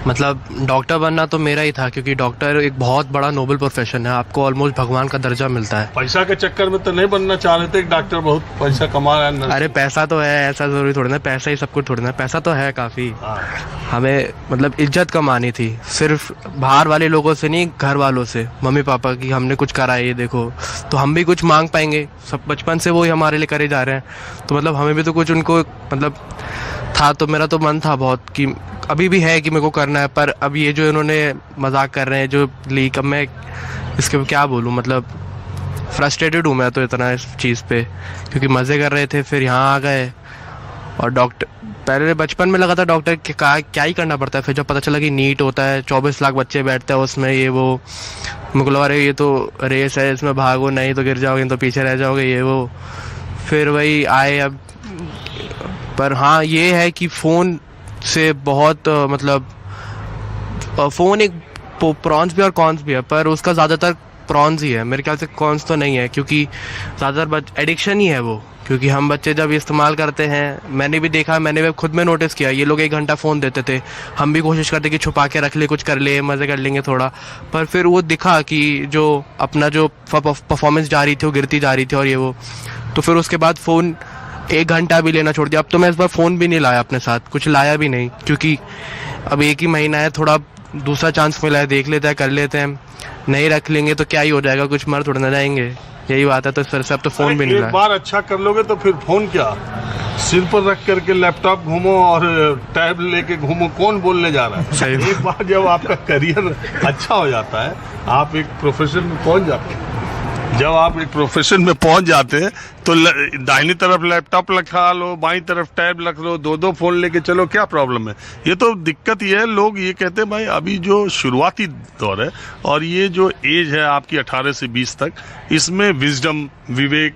मतलब डॉक्टर बनना तो मेरा ही था, क्योंकि डॉक्टर एक बहुत बड़ा नोबल प्रोफेशन है, आपको ऑलमोस्ट भगवान का दर्जा मिलता है। पैसा के चक्कर में तो नहीं बनना चाह रहे थे? एक डॉक्टर बहुत पैसा कमा रहा है। अरे पैसा तो है, ऐसा जरूरी थोड़ी ना पैसा ही सब कुछ थोड़ी ना, पैसा तो है काफ़ी। हमें मतलब इज्जत कमानी थी, सिर्फ बाहर वाले लोगों से नहीं, घर वालों से, मम्मी पापा की हमने कुछ करा है ये देखो, तो हम भी कुछ मांग पाएंगे। सब बचपन से वो ही हमारे लिए करे जा रहे हैं, तो मतलब हमें भी तो कुछ उनको मतलब था। तो मेरा तो मन था बहुत कि अभी भी है कि मेरे को करना है, पर अब ये जो इन्होंने मजाक कर रहे हैं जो लीक, अब मैं इसके क्या बोलूँ, मतलब फ्रस्ट्रेटेड हूँ मैं तो इतना इस चीज़ पे, क्योंकि मज़े कर रहे थे फिर यहाँ आ गए। और डॉक्टर पहले बचपन में लगा था डॉक्टर के क्या ही करना पड़ता है, फिर जब पता चला कि नीट होता है, 24 लाख बच्चे बैठते हैं उसमें, ये वो, मुझे लगा अरे ये तो रेस है, इसमें भागो, नहीं तो गिर जाओगे, तो पीछे रह जाओगे, ये वो। फिर वही आए अब। पर हाँ ये है कि फ़ोन से बहुत मतलब फ़ोन एक प्रॉन्स भी और कॉन्स भी है, पर उसका ज़्यादातर प्रॉन्स ही है मेरे ख्याल से, कॉन्स तो नहीं है, क्योंकि ज़्यादातर एडिक्शन ही है वो। क्योंकि हम बच्चे जब इस्तेमाल करते हैं, मैंने भी देखा, मैंने भी खुद में नोटिस किया, ये लोग 1 घंटा फ़ोन देते थे, हम भी कोशिश करते कि छुपा के रख ले, कुछ कर ले, मज़े कर लेंगे थोड़ा, पर फिर वो दिखा कि जो अपना जो परफॉर्मेंस जा रही थी वो गिरती जा रही थी और ये वो, तो फिर उसके बाद फ़ोन 1 घंटा भी लेना छोड़ दिया। अब तो मैं इस बार फ़ोन भी नहीं लाया अपने साथ, कुछ लाया भी नहीं, क्योंकि अब 1 ही महीना है, थोड़ा दूसरा चांस मिला है, देख लेते हैं, कर लेते हैं। नहीं रख लेंगे तो क्या ही हो जाएगा, कुछ मर थोड़ा ना जाएंगे, यही बात है। तो इस तरह से अब तो फ़ोन भी नहीं लाया। एक बार अच्छा कर लोगे तो फिर फ़ोन क्या, सिर पर रख करके लैपटॉप घूमो और टैब लेके घूमो, कौन बोलने जा रहा है? एक बार जब आपका करियर अच्छा हो जाता है, आप एक प्रोफेशन में पहुंच जाते हैं, जब आप एक प्रोफेशन में पहुंच जाते हैं तो दाहिनी तरफ लैपटॉप रखा लो, बाईं तरफ टैब रख लो, 2-2 फोन लेके चलो, क्या प्रॉब्लम है? ये तो दिक्कत ये है, लोग ये कहते हैं भाई अभी जो शुरुआती दौर है और ये जो एज है आपकी 18 से 20 तक, इसमें विजडम, विवेक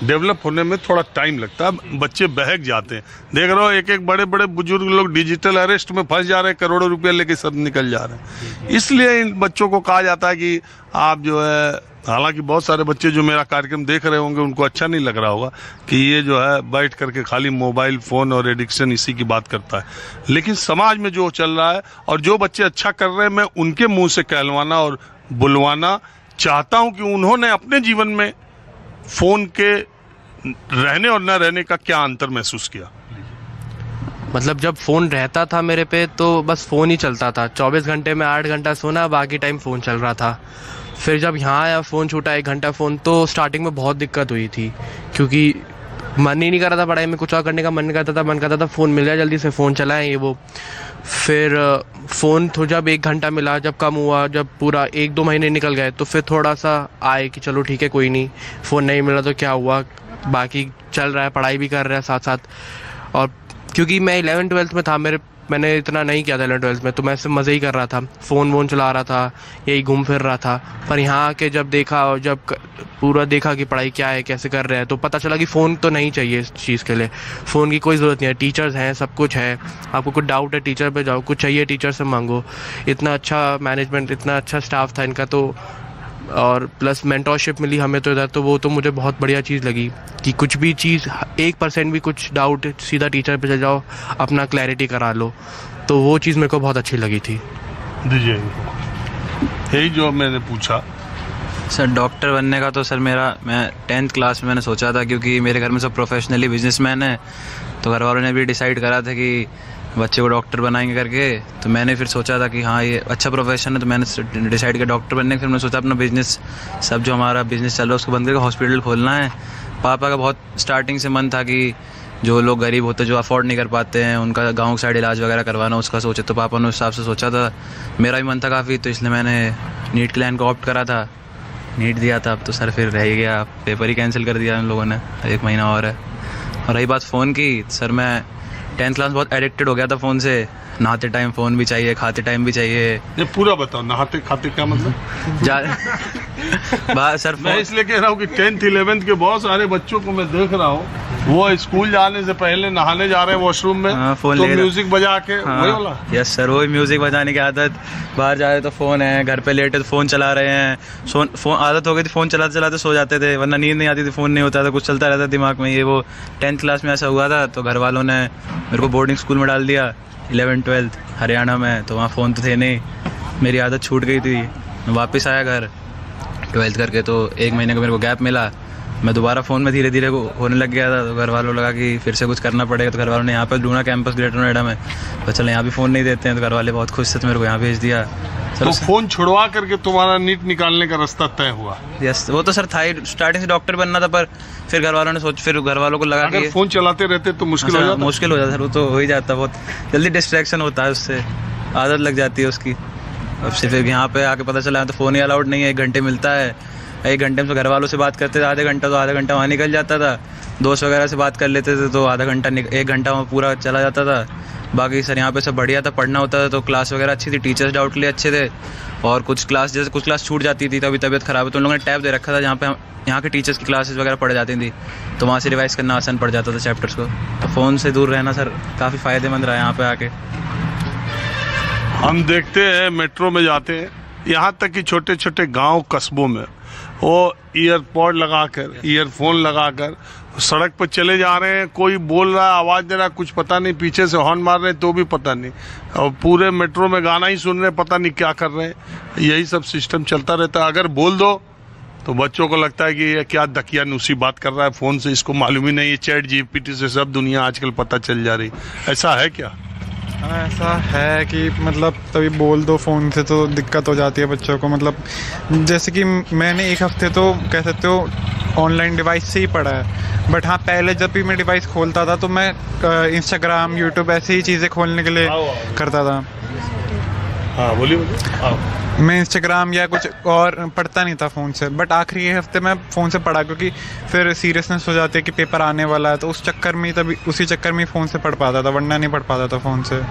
डेवलप होने में थोड़ा टाइम लगता है, बच्चे बहक जाते हैं। देख रहे हो एक बड़े बड़े बुजुर्ग लोग डिजिटल अरेस्ट में फंस जा रहे हैं, करोड़ों रुपए लेके सब निकल जा रहे हैं। इसलिए इन बच्चों को कहा जाता है कि आप जो है, हालांकि बहुत सारे बच्चे जो मेरा कार्यक्रम देख रहे होंगे उनको अच्छा नहीं लग रहा होगा कि ये जो है बैठ करके खाली मोबाइल फ़ोन और एडिक्शन इसी की बात करता है, लेकिन समाज में जो चल रहा है और जो बच्चे अच्छा कर रहे हैं, मैं उनके मुंह से कहलवाना और बुलवाना चाहता हूं कि उन्होंने अपने जीवन में फ़ोन के रहने और न रहने का क्या अंतर महसूस किया। मतलब जब फ़ोन रहता था मेरे पे तो बस फ़ोन ही चलता था, 24 घंटे में 8 घंटा सोना, बाकी टाइम फ़ोन चल रहा था। फिर जब यहाँ आया, फ़ोन छूटा 1 घंटा फ़ोन, तो स्टार्टिंग में बहुत दिक्कत हुई थी, क्योंकि मन ही नहीं कर रहा था पढ़ाई में, कुछ और करने का मन करता था फ़ोन मिल जाए जल्दी से, फ़ोन चलाएं ये वो। फिर फ़ोन तो जब 1 घंटा मिला, जब कम हुआ, जब पूरा 1-2 महीने निकल गए, तो फिर थोड़ा सा आए कि चलो ठीक है कोई नहीं, फ़ोन नहीं मिला तो क्या हुआ, बाकी चल रहा है, पढ़ाई भी कर रहा है साथ साथ। और क्योंकि मैं 11th-12th में था, मैंने इतना नहीं किया था 11th-12th में, तो मैं सिर्फ मज़े ही कर रहा था, फ़ोन वोन चला रहा था, यही घूम फिर रहा था। पर यहाँ आके जब देखा और जब पूरा देखा कि पढ़ाई क्या है, कैसे कर रहे हैं, तो पता चला कि फ़ोन तो नहीं चाहिए इस चीज़ के लिए, फ़ोन की कोई ज़रूरत नहीं है, टीचर्स हैं, सब कुछ है, आपको कुछ डाउट है टीचर पे जाओ, कुछ चाहिए टीचर से मांगो। इतना अच्छा मैनेजमेंट, इतना अच्छा स्टाफ था इनका, तो और प्लस मेंटरशिप मिली हमें तो इधर, तो वो तो मुझे बहुत बढ़िया चीज़ लगी कि कुछ भी चीज़ 1% भी कुछ डाउट, सीधा टीचर पे चले जाओ, अपना क्लैरिटी करा लो, तो वो चीज़ मेरे को बहुत अच्छी लगी थी। दीजिए यही जो मैंने पूछा सर। डॉक्टर बनने का तो सर मैं 10th क्लास में मैंने सोचा था, क्योंकि मेरे घर में सब प्रोफेशनली बिजनेसमैन है, तो घर वालों ने भी डिसाइड करा था कि बच्चे को डॉक्टर बनाएंगे करके। तो मैंने फिर सोचा था कि हाँ ये अच्छा प्रोफेशन है, तो मैंने डिसाइड किया डॉक्टर बनने। फिर मैंने सोचा अपना बिजनेस, सब जो हमारा बिजनेस चल रहा है उसको बंद करके हॉस्पिटल खोलना है। पापा का बहुत स्टार्टिंग से मन था कि जो लोग गरीब होते जो अफोर्ड नहीं कर पाते हैं उनका गाँव साइड इलाज वगैरह करवाना, उसका सोचे, तो पापा ने उस हिसाब से सोचा था। मेरा भी मन था काफ़ी, तो इसलिए मैंने नीट के लाइन को ऑप्ट करा था, नीट दिया था। अब तो सर फिर रह ही गया, पेपर ही कैंसिल कर दिया उन लोगों ने, 1 महीना और है। और रही बात फ़ोन की, सर मैं 10th क्लास बहुत एडिक्टेड हो गया था फ़ोन से, नहाते टाइम फ़ोन भी चाहिए, खाते टाइम भी चाहिए। ये पूरा बताओ, नहाते खाते क्या मतलब? सर मैं इसलिए कह रहा हूँ कि 10th 11th के बहुत सारे बच्चों को मैं देख रहा हूँ, वो स्कूल जाने से पहले नहाने जा रहे हैं वॉशरूम में, फोन तो म्यूजिक बजा के, वही वाला। यस सर, वही म्यूजिक बजाने की आदत, बाहर जा रहे तो फ़ोन है, घर पे लेटे तो फ़ोन चला रहे हैं, फ़ोन आदत हो गई थी, फ़ोन चलाते चलाते सो जाते थे, वरना नींद नहीं आती थी, फ़ोन नहीं होता था, कुछ चलता रहता दिमाग में। ये वो 10th क्लास में ऐसा हुआ था, तो घर वालों ने मेरे को बोर्डिंग स्कूल में डाल दिया, 11th-12th हरियाणा में, तो वहाँ फ़ोन तो थे नहीं, मेरी आदत छूट गई थी। मैं वापस आया घर 12th करके, तो 1 महीने का मेरे को गैप मिला, मैं दोबारा फ़ोन में धीरे धीरे होने लग गया था। तो घर वालों लगा कि फिर से कुछ करना पड़ेगा, तो घर वालों ने यहाँ पर ढूंढा कैंपस ग्रेटर नोएडा में, तो चलो यहाँ भी फ़ोन नहीं देते हैं, तो घर वाले बहुत खुश थे, तो मेरे को यहाँ भेज दिया। तो फोन छुड़वा करके तुम्हारा नीट निकालने का रास्ता तय हुआ? यस, वो तो सर था ही, स्टार्टिंग से डॉक्टर बनना था, पर फिर घर वालों ने फिर घर वालों को लगा अगर कि फोन चलाते रहते तो मुश्किल हो जाता? मुश्किल हो जाता सर, वो तो हो ही जाता, बहुत जल्दी डिस्ट्रैक्शन होता है, उससे आदत लग जाती है उसकी। अब से फिर यहाँ पे आके पता चला तो फ़ोन ही अलाउड नहीं है, 1 घंटे मिलता है, 1 घंटे में तो घर वालों से बात करते थे आधे घंटा, तो आधा घंटा वहाँ निकल जाता था। दोस्त वगैरह से बात कर लेते थे तो आधा घंटा 1 घंटा वहाँ पूरा चला जाता था। बाकी सर यहाँ पे सब बढ़िया था, पढ़ना होता था, तो क्लास वगैरह अच्छी थी, टीचर्स डाउटली अच्छे थे, और कुछ क्लास छूट जाती थी, तभी तबीयत ख़राब है तो उन लोगों ने टैब दे रखा था जहाँ पे यहाँ के टीचर्स की क्लासेस वगैरह पढ़ जाती थी, तो वहाँ से रिवाइज़ करना आसान पड़ जाता था चैप्टर्स को। तो फ़ोन से दूर रहना सर काफ़ी फ़ायदेमंद रहा यहाँ पे आके। हम देखते हैं मेट्रो में जाते हैं, यहाँ तक कि छोटे छोटे गांव कस्बों में वो ईयरपॉड लगाकर, ईयरफोन लगाकर सड़क पर चले जा रहे हैं, कोई बोल रहा है, आवाज़ दे रहा है, कुछ पता नहीं, पीछे से हॉर्न मार रहे हैं तो भी पता नहीं, और पूरे मेट्रो में गाना ही सुन रहे हैं, पता नहीं क्या कर रहे हैं। यही सब सिस्टम चलता रहता है। अगर बोल दो तो बच्चों को लगता है कि ये क्या दकियानूसी बात कर रहा है फ़ोन से, इसको मालूम ही नहीं है, चैट जीपीटी से सब दुनिया आजकल पता चल जा रही। ऐसा है क्या? हाँ, ऐसा है कि मतलब तभी बोल दो फ़ोन से तो दिक्कत हो जाती है बच्चों को। मतलब जैसे कि मैंने 1 हफ्ते तो कह सकते हो ऑनलाइन डिवाइस से ही पढ़ा है, बट हाँ पहले जब भी मैं डिवाइस खोलता था तो मैं इंस्टाग्राम, यूट्यूब ऐसे ही चीज़ें खोलने के लिए करता था। हाँ बोलिए। मैं इंस्टाग्राम या कुछ और पढ़ता नहीं था फ़ोन से, बट आखिरी 1 हफ्ते मैं फ़ोन से पढ़ा, क्योंकि फिर सीरियसनेस हो जाती है कि पेपर आने वाला है, तो उस चक्कर में तभी उसी चक्कर में फ़ोन से पढ़ पाता था, वरना नहीं पढ़ पाता था फ़ोन से।